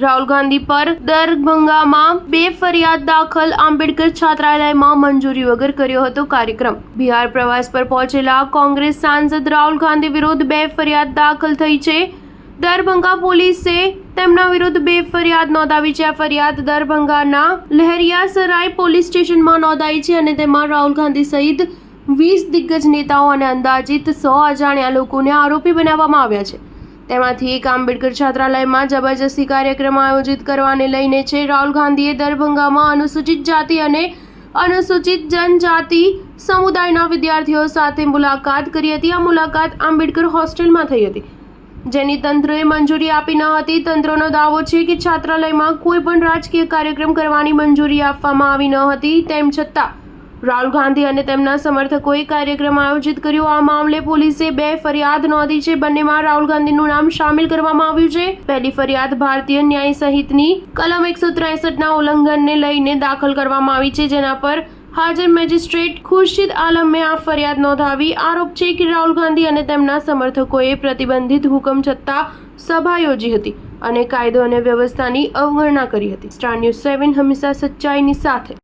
રાહુલ ગાંધી પર દરભંગામાં 2 ફરિયાદ દાખલ, આંબેડકર છાત્રાલયમાં મંજૂરી વગર કર્યો હતો કાર્યક્રમ। બિહાર પ્રવાસ પર પહોંચેલા કોંગ્રેસ સાંસદ રાહુલ ગાંધી વિરુદ્ધ 2 ફરિયાદ દાખલ થઈ છે। દરભંગા પોલીસે તેમના વિરુદ્ધ 2 ફરિયાદ નોંધાવી છે। આ ફરિયાદ દરભંગાના લહેરિયાસરાય પોલીસ સ્ટેશનમાં નોંધાઈ છે અને તેમાં રાહુલ ગાંધી સહિત 20 દિગ્ગજ નેતાઓ અને અંદાજિત 100 અજાણ્યા લોકોને આરોપી બનાવવામાં આવ્યા છે। તેમાંથી એક આંબેડકર છાત્રાલયમાં જબરજસ્તી કાર્યક્રમ આયોજિત કરવાને લઈને છે। રાહુલ ગાંધીએ દરભંગામાં અનુસૂચિત જાતિ અને અનુસૂચિત જનજાતિ સમુદાયના વિદ્યાર્થીઓ સાથે મુલાકાત કરી હતી। આ મુલાકાત આંબેડકર હોસ્ટેલમાં થઈ હતી, જેની તંત્રએ મંજૂરી આપી ન હતી। તંત્રનો દાવો છે કે છાત્રાલયમાં કોઈ પણ રાજકીય કાર્યક્રમ કરવાની મંજૂરી આપવામાં આવી ન હતી। તેમ છતાં રાહુલ ગાંધી અને તેમના સમર્થકોએ કાર્યક્રમ આયોજિત કર્યો। આ મામલે પોલીસે 2 ફરિયાદ નોંધી છે। બંનેમાં રાહુલ ગાંધીનું નામ સામેલ કરવામાં આવ્યું છે। પહેલી ફરિયાદ ભારતીય ન્યાય સંહિતાની કલમ 163ના ઉલ્લંઘનને લઈને દાખલ કરવામાં આવી છે, જેના પર હાજર મેજિસ્ટ્રેટ ખુરશીદ આલમે આ ફરિયાદ નોંધાવી। આરોપ છે કે રાહુલ ગાંધી અને તેમના સમર્થકોએ પ્રતિબંધિત હુકમ છતાં સભા યોજી હતી અને કાયદો અને વ્યવસ્થાની અવગણના કરી હતી। સ્ટાર ન્યૂઝ 7 હંમેશા સચ્ચાઈની સાથે।